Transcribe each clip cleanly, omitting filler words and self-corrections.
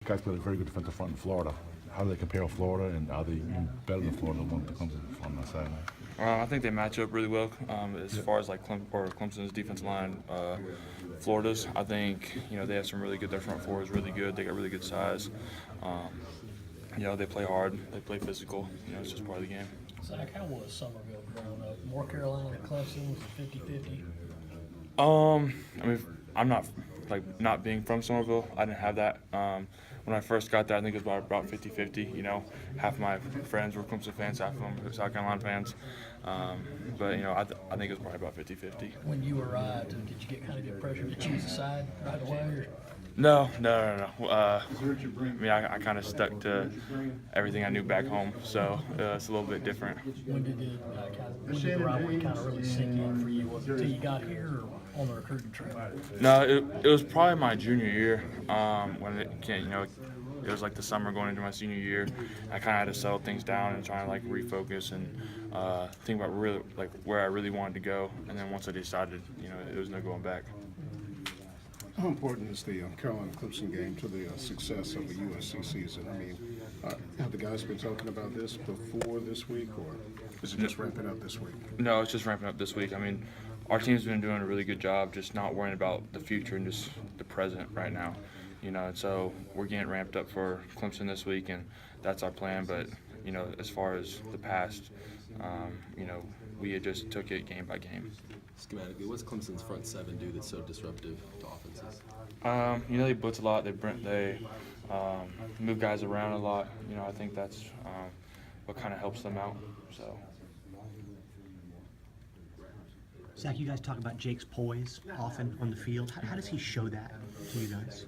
You guys played a very good defensive front in Florida. How do they compare with Florida, and are they even better than Florida when it comes from that side? I think they match up really well as far as like Clemson's defensive line. Florida's, I think they have some really good. Their front four is really good. They got really good size. They play hard. They play physical. It's just part of the game. Zach, how was Somerville growing up? North Carolina to Clemson, was it 50-50? I mean, I'm not being from Somerville, I didn't have that. When I first got there, I think it was about 50-50. Half of my friends were Clemson fans, half of them were South Carolina fans. But I think it was probably about 50-50. When you arrived, did you get pressure to choose a side right away? Or? No. I mean, I kind of stuck to everything I knew back home, so it's a little bit different. When did the rivalry kind of really sink in for you? Was it until you got here or on the recruiting trail? No, it was probably my junior year when it was like the summer going into my senior year. I kind of had to settle things down and try to refocus and think about really where I really wanted to go. And then once I decided, it was no going back. How important is the Carolina-Clemson game to the success of the USC season? I mean, have the guys been talking about this before this week, or is it just ramping up this week? No, it's just ramping up this week. I mean, our team's been doing a really good job just not worrying about the future and just the present right now. And so we're getting ramped up for Clemson this week, and that's our plan. But, as far as the past, we had just took it game by game. Schematically, what's Clemson's front seven do that's so disruptive to offenses? They blitz a lot. They move guys around a lot. I think that's what kind of helps them out. So. Zach, you guys talk about Jake's poise often on the field. How does he show that to you guys?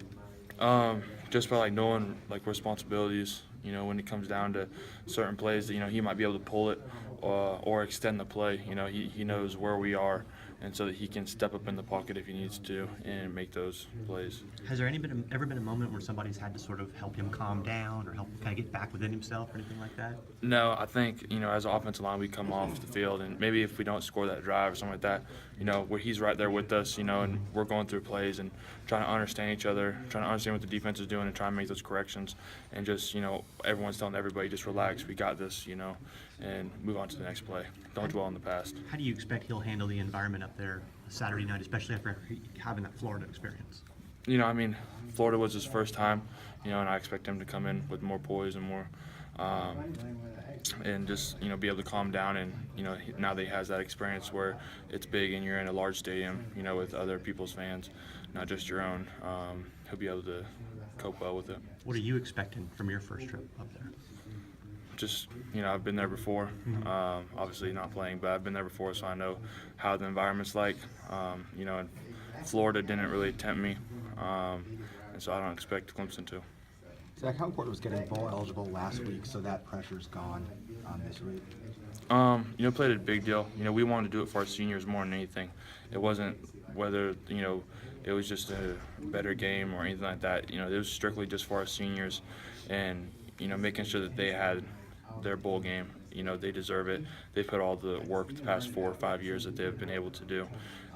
Just by knowing responsibilities. When it comes down to certain plays, that he might be able to pull it or extend the play. He knows where we are, and so that he can step up in the pocket if he needs to and make those plays. Has there ever been a moment where somebody's had to sort of help him calm down or help kind of get back within himself or anything like that? No, I think as an offensive line, we come off the field, and maybe if we don't score that drive or something like that, where he's right there with us, and we're going through plays and trying to understand each other, trying to understand what the defense is doing, and trying to make those corrections, and just everyone's telling everybody just relax, we got this, and move on to the next play. Don't dwell on the past. How do you expect he'll handle the environment up there Saturday night, especially after having that Florida experience? Florida was his first time, and I expect him to come in with more poise and more, and just be able to calm down. And now that he has that experience where it's big and you're in a large stadium, with other people's fans, not just your own, he'll be able to cope well with it. What are you expecting from your first trip up there? Just, I've been there before, obviously not playing, but I've been there before, so I know how the environment's like. And Florida didn't really tempt me, and so I don't expect Clemson to. Zach, how important was getting bowl eligible last week so that pressure's gone this week? Played a big deal. We wanted to do it for our seniors more than anything. It wasn't whether, it was just a better game or anything like that. It was strictly just for our seniors and, making sure that they had their bowl game. They deserve it. They put all the work the past 4 or 5 years that they've been able to do,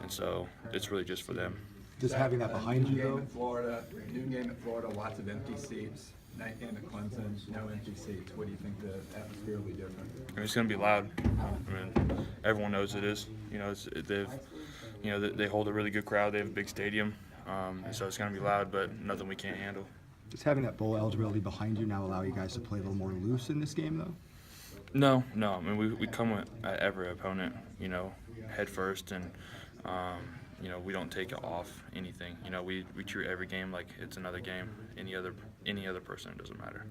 and so it's really just for them. Just having that behind you, though? Noon game at Florida, lots of empty seats. Night game at Clemson, no empty seats. What do you think the atmosphere will be different? It's going to be loud. Everyone knows it is. They hold a really good crowd. They have a big stadium, so it's going to be loud, but nothing we can't handle. Does having that bowl eligibility behind you now allow you guys to play a little more loose in this game, though? No. We come at every opponent, head first, and we don't take it off anything. We treat every game like it's another game. Any other person, it doesn't matter.